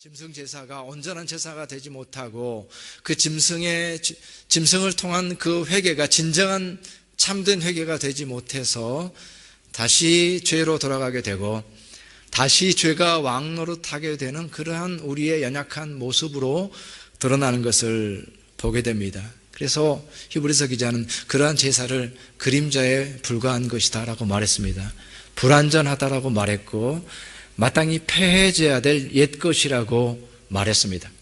짐승 제사가 온전한 제사가 되지 못하고 그 짐승을 통한 그 회개가 진정한 참된 회개가 되지 못해서 다시 죄로 돌아가게 되고 다시 죄가 왕노릇하게 되는 그러한 우리의 연약한 모습으로 드러나는 것을 보게 됩니다. 그래서 히브리서 기자는 그러한 제사를 그림자에 불과한 것이다 라고 말했습니다. 불완전하다라고 말했고 마땅히 폐해져야 될 옛것이라고 말했습니다.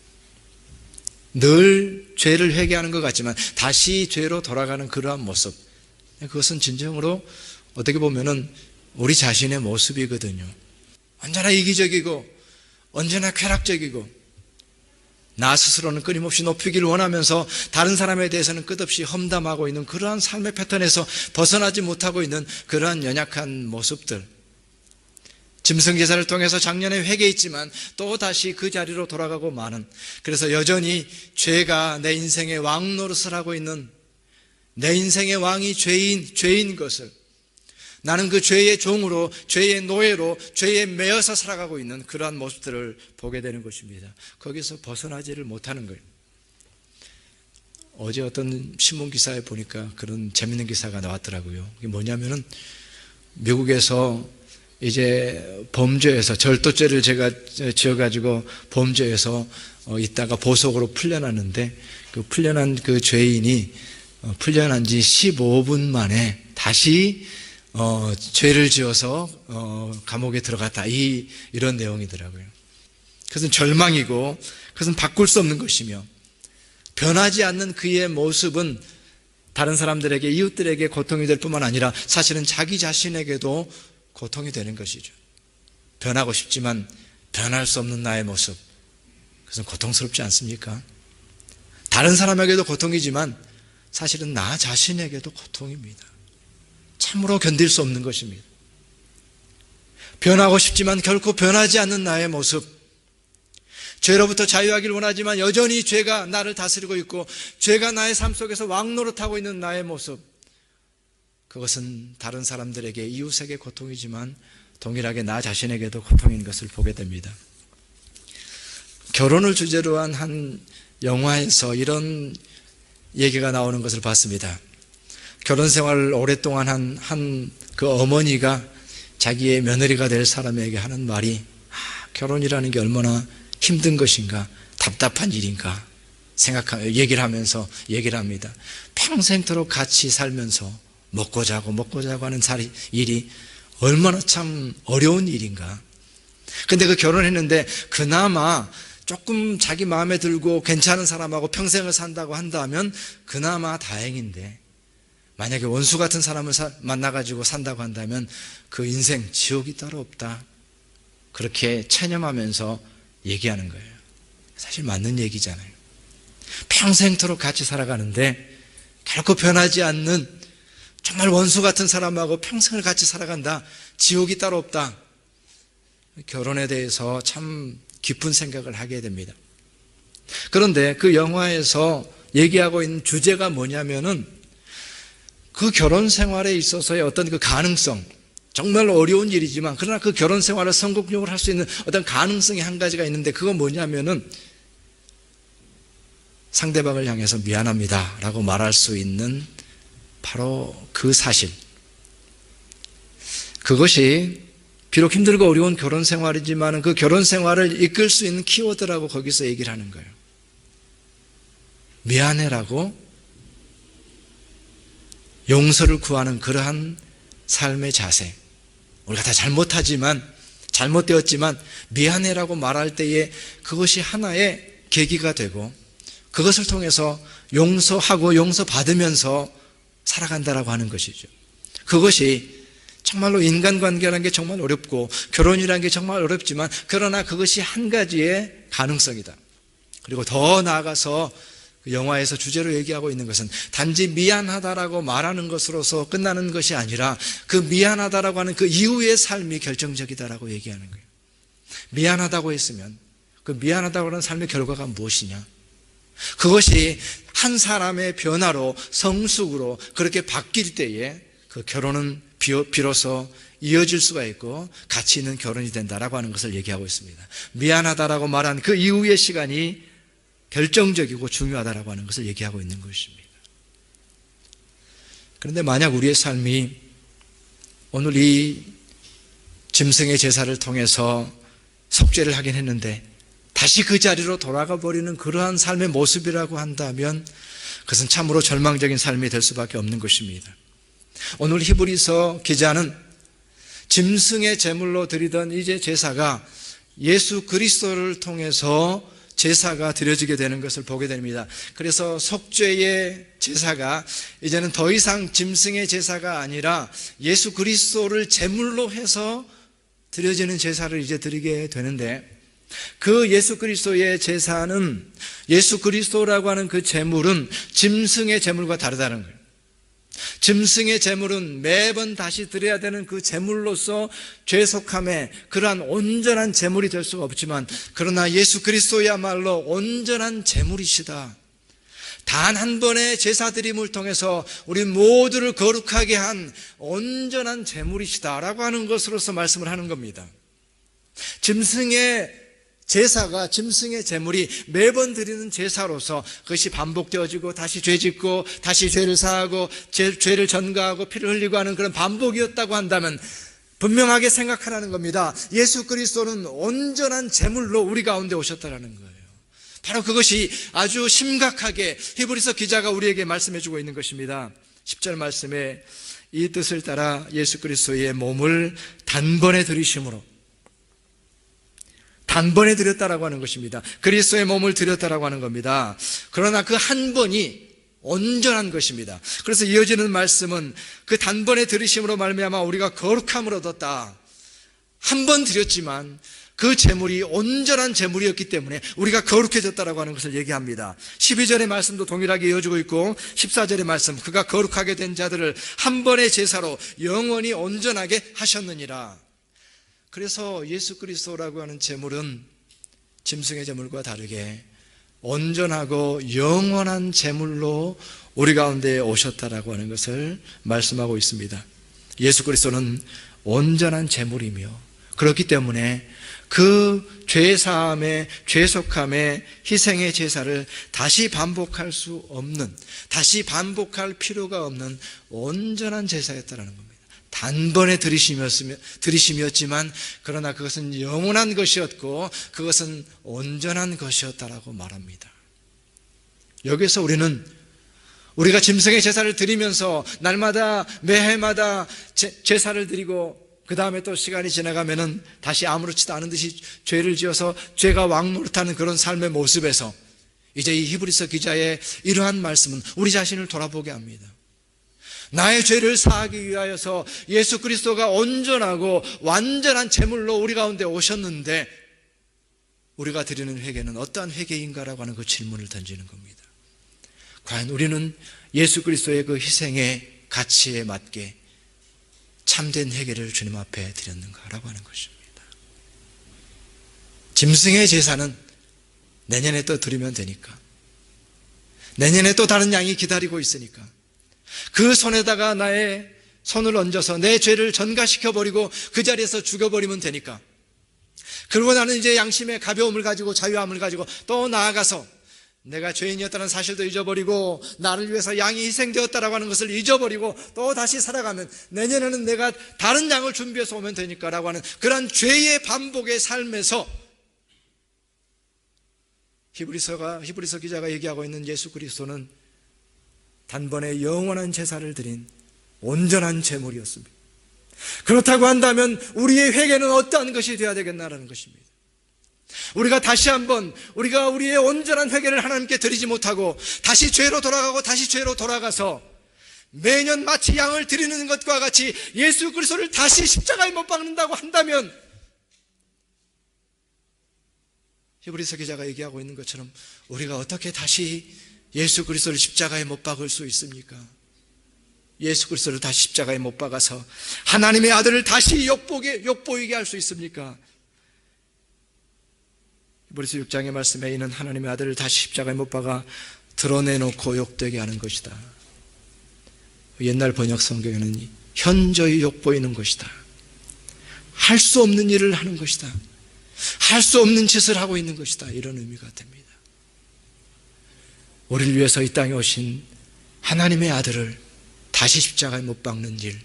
늘 죄를 회개하는 것 같지만 다시 죄로 돌아가는 그러한 모습, 그것은 진정으로 어떻게 보면은 우리 자신의 모습이거든요. 언제나 이기적이고 언제나 쾌락적이고 나 스스로는 끊임없이 높이기를 원하면서 다른 사람에 대해서는 끝없이 험담하고 있는 그러한 삶의 패턴에서 벗어나지 못하고 있는 그러한 연약한 모습들, 짐승 제사를 통해서 작년에 회개했지만 또 다시 그 자리로 돌아가고 마는, 그래서 여전히 죄가 내 인생의 왕 노릇을 하고 있는, 내 인생의 왕이 죄인 것을, 나는 그 죄의 종으로, 죄의 노예로, 죄에 매여서 살아가고 있는 그러한 모습들을 보게 되는 것입니다. 거기서 벗어나지를 못하는 거예요. 어제 어떤 신문 기사에 보니까 그런 재밌는 기사가 나왔더라고요. 이게 뭐냐면은 미국에서 이제 범죄에서, 절도죄를 제가 지어가지고 범죄에서 있다가 보석으로 풀려났는데, 그 풀려난 그 죄인이 풀려난 지 15분 만에 다시 죄를 지어서 감옥에 들어갔다, 이런 내용이더라고요. 그것은 절망이고 그것은 바꿀 수 없는 것이며, 변하지 않는 그의 모습은 다른 사람들에게, 이웃들에게 고통이 될 뿐만 아니라 사실은 자기 자신에게도 고통이 되는 것이죠. 변하고 싶지만 변할 수 없는 나의 모습, 그것은 고통스럽지 않습니까? 다른 사람에게도 고통이지만 사실은 나 자신에게도 고통입니다. 참으로 견딜 수 없는 것입니다. 변하고 싶지만 결코 변하지 않는 나의 모습, 죄로부터 자유하기를 원하지만 여전히 죄가 나를 다스리고 있고 죄가 나의 삶 속에서 왕노릇하고 있는 나의 모습, 그것은 다른 사람들에게, 이웃에게 고통이지만 동일하게 나 자신에게도 고통인 것을 보게 됩니다. 결혼을 주제로 한 영화에서 이런 얘기가 나오는 것을 봤습니다. 결혼 생활을 오랫동안 한 그 어머니가 자기의 며느리가 될 사람에게 하는 말이, 결혼이라는 게 얼마나 힘든 것인가, 답답한 일인가 얘기를 하면서 얘기를 합니다. 평생토록 같이 살면서 먹고 자고 하는 일이 얼마나 참 어려운 일인가. 근데 그 결혼했는데 그나마 조금 자기 마음에 들고 괜찮은 사람하고 평생을 산다고 한다면 그나마 다행인데, 만약에 원수 같은 사람을 만나가지고 산다고 한다면 그 인생 지옥이 따로 없다, 그렇게 체념하면서 얘기하는 거예요. 사실 맞는 얘기잖아요. 평생토록 같이 살아가는데 결코 변하지 않는 정말 원수 같은 사람하고 평생을 같이 살아간다, 지옥이 따로 없다. 결혼에 대해서 참 깊은 생각을 하게 됩니다. 그런데 그 영화에서 얘기하고 있는 주제가 뭐냐면은 그 결혼 생활에 있어서의 어떤 그 가능성, 정말 어려운 일이지만 그러나 그 결혼 생활을 성공적으로 할 수 있는 어떤 가능성이 한 가지가 있는데, 그건 뭐냐면은 상대방을 향해서 미안합니다 라고 말할 수 있는 바로 그 사실, 그것이 비록 힘들고 어려운 결혼 생활이지만 그 결혼 생활을 이끌 수 있는 키워드라고 거기서 얘기를 하는 거예요. 미안해라고 용서를 구하는 그러한 삶의 자세. 우리가 다 잘못되었지만 미안해라고 말할 때에 그것이 하나의 계기가 되고 그것을 통해서 용서하고 용서받으면서 살아간다라고 하는 것이죠. 그것이 정말로 인간관계라는 게 정말 어렵고 결혼이라는 게 정말 어렵지만, 그러나 그것이 한 가지의 가능성이다. 그리고 더 나아가서 그 영화에서 주제로 얘기하고 있는 것은 단지 미안하다라고 말하는 것으로서 끝나는 것이 아니라 그 미안하다라고 하는 그 이후의 삶이 결정적이다라고 얘기하는 거예요. 미안하다고 했으면 그 미안하다고 하는 삶의 결과가 무엇이냐, 그것이 한 사람의 변화로, 성숙으로 그렇게 바뀔 때에 그 결혼은 비로소 이어질 수가 있고 가치 있는 결혼이 된다라고 하는 것을 얘기하고 있습니다. 미안하다라고 말한 그 이후의 시간이 결정적이고 중요하다라고 하는 것을 얘기하고 있는 것입니다. 그런데 만약 우리의 삶이 오늘 이 짐승의 제사를 통해서 속죄를 하긴 했는데 다시 그 자리로 돌아가 버리는 그러한 삶의 모습이라고 한다면 그것은 참으로 절망적인 삶이 될 수밖에 없는 것입니다. 오늘 히브리서 기자는 짐승의 제물로 드리던 이제 제사가 예수 그리스도를 통해서 제사가 드려지게 되는 것을 보게 됩니다. 그래서 속죄의 제사가 이제는 더 이상 짐승의 제사가 아니라 예수 그리스도를 제물로 해서 드려지는 제사를 이제 드리게 되는데, 그 예수 그리스도의 제사는, 예수 그리스도라고 하는 그 제물은 짐승의 제물과 다르다는 거예요. 짐승의 제물은 매번 다시 드려야 되는 그 제물로서 죄속함에 그러한 온전한 제물이 될 수가 없지만, 그러나 예수 그리스도야말로 온전한 제물이시다. 단 한 번의 제사드림을 통해서 우리 모두를 거룩하게 한 온전한 제물이시다라고 하는 것으로서 말씀을 하는 겁니다. 짐승의 제사가, 짐승의 제물이 매번 드리는 제사로서 그것이 반복되어지고 다시 죄짓고 다시 죄를 사하고 죄를 전가하고 피를 흘리고 하는 그런 반복이었다고 한다면 분명하게 생각하라는 겁니다. 예수 그리스도는 온전한 제물로 우리 가운데 오셨다라는 거예요. 바로 그것이 아주 심각하게 히브리서 기자가 우리에게 말씀해주고 있는 것입니다. 10절 말씀에 이 뜻을 따라 예수 그리스도의 몸을 단번에 들이심으로, 단번에 드렸다라고 하는 것입니다. 그리스도의 몸을 드렸다라고 하는 겁니다. 그러나 그 한 번이 온전한 것입니다. 그래서 이어지는 말씀은 그 단번에 들이심으로 말미암아 우리가 거룩함을 얻었다. 한 번 드렸지만 그 제물이 온전한 제물이었기 때문에 우리가 거룩해졌다라고 하는 것을 얘기합니다. 12절의 말씀도 동일하게 이어지고 있고 14절의 말씀, 그가 거룩하게 된 자들을 한 번의 제사로 영원히 온전하게 하셨느니라. 그래서 예수 그리스도라고 하는 제물은 짐승의 제물과 다르게 온전하고 영원한 제물로 우리 가운데 오셨다라고 하는 것을 말씀하고 있습니다. 예수 그리스도는 온전한 제물이며, 그렇기 때문에 그 죄사함의, 죄속함의, 희생의 제사를 다시 반복할 수 없는, 다시 반복할 필요가 없는 온전한 제사였다라는 겁니다. 단번에 들이심이었지만 그러나 그것은 영원한 것이었고 그것은 온전한 것이었다라고 말합니다. 여기서 우리가 짐승의 제사를 드리면서 날마다 매해마다 제사를 드리고 그 다음에 또 시간이 지나가면은 다시 아무렇지도 않은 듯이 죄를 지어서 죄가 왕노릇하는 그런 삶의 모습에서 이제 이 히브리서 기자의 이러한 말씀은 우리 자신을 돌아보게 합니다. 나의 죄를 사하기 위하여서 예수 그리스도가 온전하고 완전한 제물로 우리 가운데 오셨는데 우리가 드리는 회개는 어떠한 회개인가라고 하는 그 질문을 던지는 겁니다. 과연 우리는 예수 그리스도의 그 희생의 가치에 맞게 참된 회개를 주님 앞에 드렸는가라고 하는 것입니다. 짐승의 제사는 내년에 또 드리면 되니까, 내년에 또 다른 양이 기다리고 있으니까 그 손에다가 나의 손을 얹어서 내 죄를 전가시켜버리고 그 자리에서 죽여버리면 되니까, 그리고 나는 이제 양심의 가벼움을 가지고 자유함을 가지고 또 나아가서 내가 죄인이었다는 사실도 잊어버리고 나를 위해서 양이 희생되었다라고 하는 것을 잊어버리고 또 다시 살아가면 내년에는 내가 다른 양을 준비해서 오면 되니까 라고 하는 그런 죄의 반복의 삶에서 히브리서 기자가 얘기하고 있는 예수 그리스도는 단번에 영원한 제사를 드린 온전한 제물이었습니다. 그렇다고 한다면 우리의 회개는 어떠한 것이 되어야 되겠나라는 것입니다. 우리가 다시 한번 우리의 온전한 회개를 하나님께 드리지 못하고 다시 죄로 돌아가고 다시 죄로 돌아가서 매년 마치 양을 드리는 것과 같이 예수 그리스도를 다시 십자가에 못 박는다고 한다면 히브리서 기자가 얘기하고 있는 것처럼 우리가 어떻게 다시 예수 그리스도를 십자가에 못 박을 수 있습니까? 예수 그리스도를 다시 십자가에 못 박아서 하나님의 아들을 다시 욕보이게 할 수 있습니까? 히브리서 6장의 말씀에 이는 하나님의 아들을 다시 십자가에 못 박아 드러내놓고 욕되게 하는 것이다. 옛날 번역 성경에는 현저히 욕보이는 것이다. 할 수 없는 일을 하는 것이다. 할 수 없는 짓을 하고 있는 것이다. 이런 의미가 됩니다. 우리를 위해서 이 땅에 오신 하나님의 아들을 다시 십자가에 못 박는 일,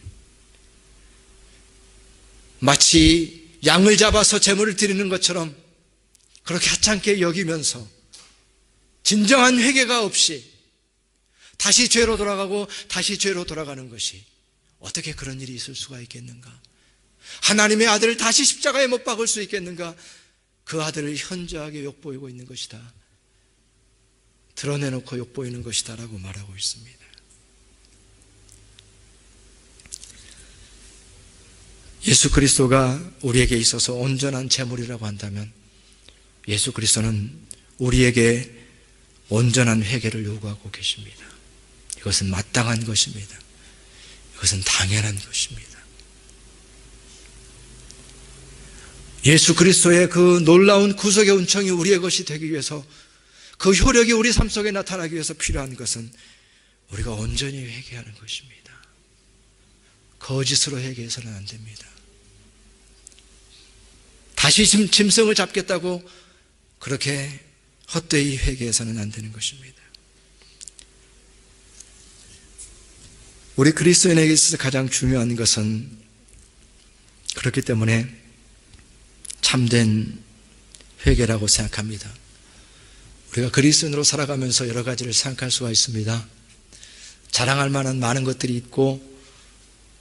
마치 양을 잡아서 제물을 드리는 것처럼 그렇게 하찮게 여기면서 진정한 회개가 없이 다시 죄로 돌아가고 다시 죄로 돌아가는 것이 어떻게 그런 일이 있을 수가 있겠는가? 하나님의 아들을 다시 십자가에 못 박을 수 있겠는가? 그 아들을 현저하게 욕보이고 있는 것이다. 드러내놓고 욕보이는 것이다 라고 말하고 있습니다. 예수 그리스도가 우리에게 있어서 온전한 제물이라고 한다면 예수 그리스도는 우리에게 온전한 회개를 요구하고 계십니다. 이것은 마땅한 것입니다. 이것은 당연한 것입니다. 예수 그리스도의 그 놀라운 구속의 은총이 우리의 것이 되기 위해서, 그 효력이 우리 삶 속에 나타나기 위해서 필요한 것은 우리가 온전히 회개하는 것입니다. 거짓으로 회개해서는 안 됩니다. 다시 짐승을 잡겠다고 그렇게 헛되이 회개해서는 안 되는 것입니다. 우리 그리스도인에게 있어서 가장 중요한 것은, 그렇기 때문에 참된 회개라고 생각합니다. 우리가 그리스도인으로 살아가면서 여러 가지를 생각할 수가 있습니다. 자랑할 만한 많은 것들이 있고,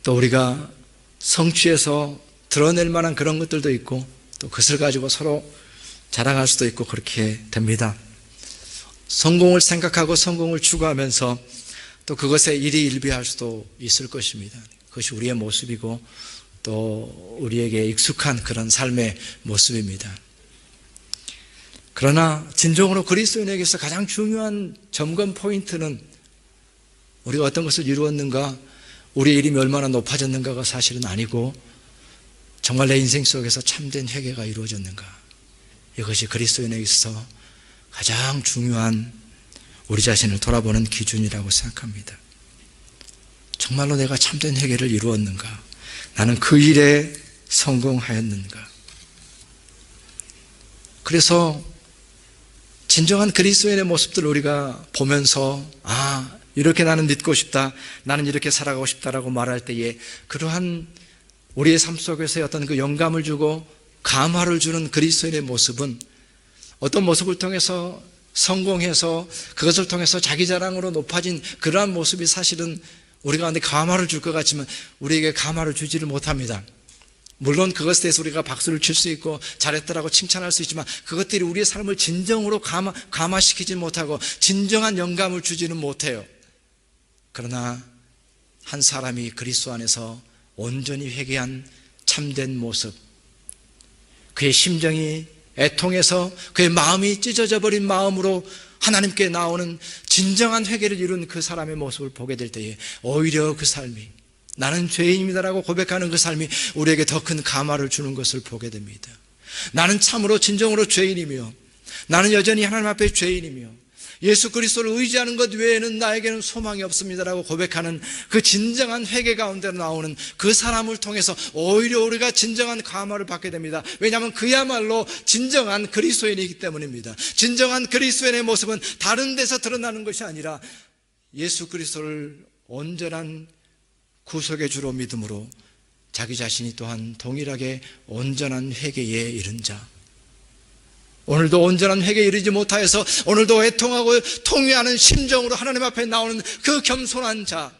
또 우리가 성취해서 드러낼 만한 그런 것들도 있고, 또 그것을 가지고 서로 자랑할 수도 있고 그렇게 됩니다. 성공을 생각하고 성공을 추구하면서 또 그것에 일희일비할 수도 있을 것입니다. 그것이 우리의 모습이고 또 우리에게 익숙한 그런 삶의 모습입니다. 그러나 진정으로 그리스도인에게서 가장 중요한 점검 포인트는 우리가 어떤 것을 이루었는가, 우리의 이름이 얼마나 높아졌는가가 사실은 아니고, 정말 내 인생 속에서 참된 회개가 이루어졌는가, 이것이 그리스도인에게 있어서 가장 중요한 우리 자신을 돌아보는 기준이라고 생각합니다. 정말로 내가 참된 회개를 이루었는가, 나는 그 일에 성공하였는가. 그래서 진정한 그리스도인의 모습들을 우리가 보면서, 이렇게 나는 믿고 싶다, 나는 이렇게 살아가고 싶다라고 말할 때에 그러한 우리의 삶 속에서의 어떤 그 영감을 주고 감화를 주는 그리스도인의 모습은 어떤 모습을 통해서 성공해서 그것을 통해서 자기 자랑으로 높아진 그러한 모습이 사실은 우리 가운데 감화를 줄 것 같지만 우리에게 감화를 주지를 못합니다. 물론 그것에 대해서 우리가 박수를 칠 수 있고 잘했다라고 칭찬할 수 있지만 그것들이 우리의 삶을 진정으로 감화시키지 못하고 진정한 영감을 주지는 못해요. 그러나 한 사람이 그리스도 안에서 온전히 회개한 참된 모습, 그의 심정이 애통해서 그의 마음이 찢어져 버린 마음으로 하나님께 나오는 진정한 회개를 이룬 그 사람의 모습을 보게 될 때에 오히려 그 삶이, 나는 죄인입니다라고 고백하는 그 삶이 우리에게 더 큰 감화를 주는 것을 보게 됩니다. 나는 참으로 진정으로 죄인이며, 나는 여전히 하나님 앞에 죄인이며 예수 그리스도를 의지하는 것 외에는 나에게는 소망이 없습니다라고 고백하는 그 진정한 회개 가운데 나오는 그 사람을 통해서 오히려 우리가 진정한 감화를 받게 됩니다. 왜냐하면 그야말로 진정한 그리스도인이기 때문입니다. 진정한 그리스도인의 모습은 다른 데서 드러나는 것이 아니라 예수 그리스도를 온전한 구속의 주로 믿음으로 자기 자신이 또한 동일하게 온전한 회개에 이른 자, 오늘도 온전한 회개에 이르지 못하여서 오늘도 애통하고 통회하는 심정으로 하나님 앞에 나오는 그 겸손한 자,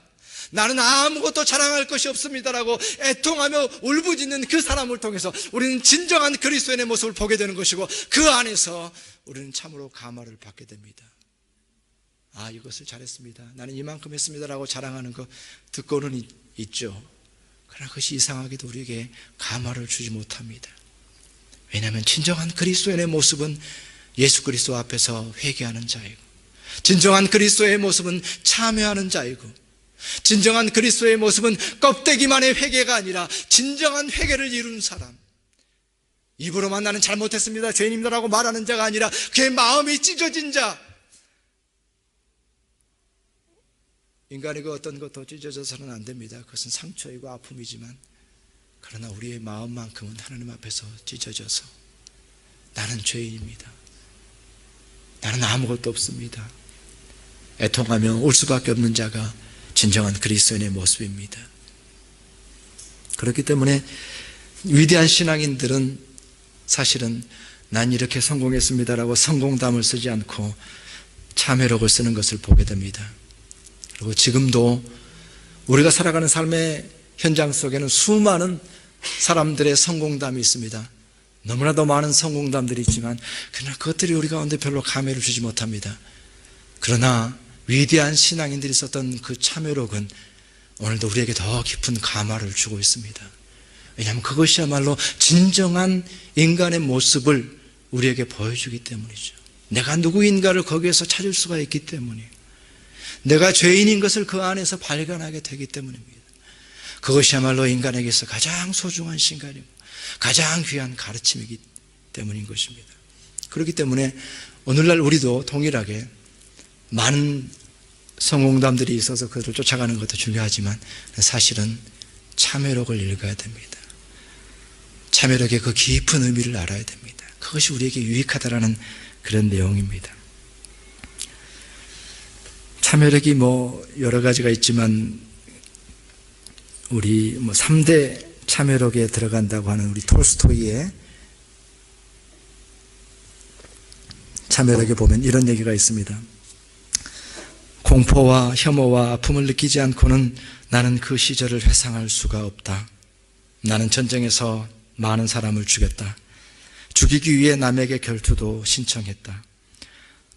나는 아무것도 자랑할 것이 없습니다라고 애통하며 울부짖는 그 사람을 통해서 우리는 진정한 그리스도인의 모습을 보게 되는 것이고, 그 안에서 우리는 참으로 감화를 받게 됩니다. 이것을 잘했습니다, 나는 이만큼 했습니다라고 자랑하는 거 듣고는 있죠. 그러나 그것이 이상하게도 우리에게 감화를 주지 못합니다. 왜냐하면 진정한 그리스도인의 모습은 예수 그리스도 앞에서 회개하는 자이고, 진정한 그리스도의 모습은 참여하는 자이고, 진정한 그리스도의 모습은 껍데기만의 회개가 아니라 진정한 회개를 이룬 사람, 입으로만 나는 잘못했습니다, 죄인입니다라고 말하는 자가 아니라 그의 마음이 찢어진 자. 인간이 그 어떤 것도 찢어져서는 안 됩니다. 그것은 상처이고 아픔이지만 그러나 우리의 마음만큼은 하나님 앞에서 찢어져서 나는 죄인입니다. 나는 아무것도 없습니다. 애통하며 울 수밖에 없는 자가 진정한 그리스도인의 모습입니다. 그렇기 때문에 위대한 신앙인들은 사실은 난 이렇게 성공했습니다라고 성공담을 쓰지 않고 참회록을 쓰는 것을 보게 됩니다. 그리고 지금도 우리가 살아가는 삶의 현장 속에는 수많은 사람들의 성공담이 있습니다. 너무나도 많은 성공담들이 있지만 그러나 그것들이 우리 가운데 별로 감회를 주지 못합니다. 그러나 위대한 신앙인들이 썼던 그 참회록은 오늘도 우리에게 더 깊은 감화를 주고 있습니다. 왜냐하면 그것이야말로 진정한 인간의 모습을 우리에게 보여주기 때문이죠. 내가 누구인가를 거기에서 찾을 수가 있기 때문이에요. 내가 죄인인 것을 그 안에서 발견하게 되기 때문입니다. 그것이야말로 인간에게서 가장 소중한 신간이고 가장 귀한 가르침이기 때문인 것입니다. 그렇기 때문에 오늘날 우리도 동일하게 많은 성공담들이 있어서 그들을 쫓아가는 것도 중요하지만 사실은 참회록을 읽어야 됩니다. 참회록의 그 깊은 의미를 알아야 됩니다. 그것이 우리에게 유익하다라는 그런 내용입니다. 참회록이 여러 가지가 있지만 우리 3대 참회록에 들어간다고 하는 우리 톨스토이의 참회록에 보면 이런 얘기가 있습니다. 공포와 혐오와 아픔을 느끼지 않고는 나는 그 시절을 회상할 수가 없다. 나는 전쟁에서 많은 사람을 죽였다. 죽이기 위해 남에게 결투도 신청했다.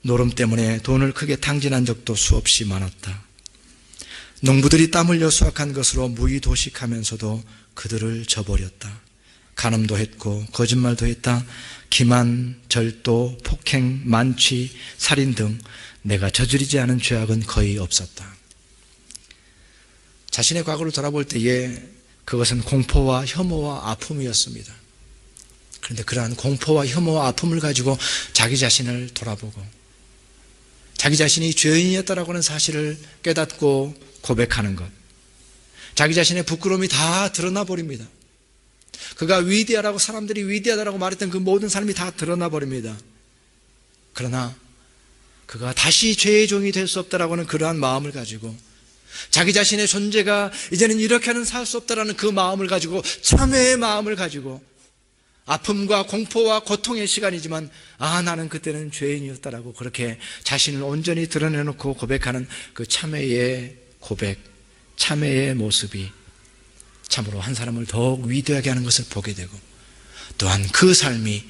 노름 때문에 돈을 크게 탕진한 적도 수없이 많았다. 농부들이 땀 흘려 수확한 것으로 무의도식하면서도 그들을 저버렸다. 간음도 했고 거짓말도 했다. 기만, 절도, 폭행, 만취, 살인 등 내가 저지르지 않은 죄악은 거의 없었다. 자신의 과거를 돌아볼 때에 그것은 공포와 혐오와 아픔이었습니다. 그런데 그러한 공포와 혐오와 아픔을 가지고 자기 자신을 돌아보고 자기 자신이 죄인이었다라고 하는 사실을 깨닫고 고백하는 것, 자기 자신의 부끄러움이 다 드러나 버립니다. 그가 위대하다고 사람들이 위대하다고 말했던 그 모든 삶이 다 드러나 버립니다. 그러나 그가 다시 죄의 종이 될 수 없다라고 하는 그러한 마음을 가지고 자기 자신의 존재가 이제는 이렇게는 살 수 없다라는 그 마음을 가지고 참회의 마음을 가지고 아픔과 공포와 고통의 시간이지만 나는 그때는 죄인이었다라고 그렇게 자신을 온전히 드러내놓고 고백하는 그 참회의 고백, 참회의 모습이 참으로 한 사람을 더욱 위대하게 하는 것을 보게 되고 또한 그 삶이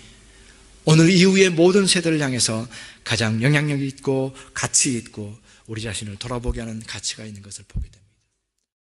오늘 이후의 모든 세대를 향해서 가장 영향력 있고 가치 있고 우리 자신을 돌아보게 하는 가치가 있는 것을 보게 됩니다.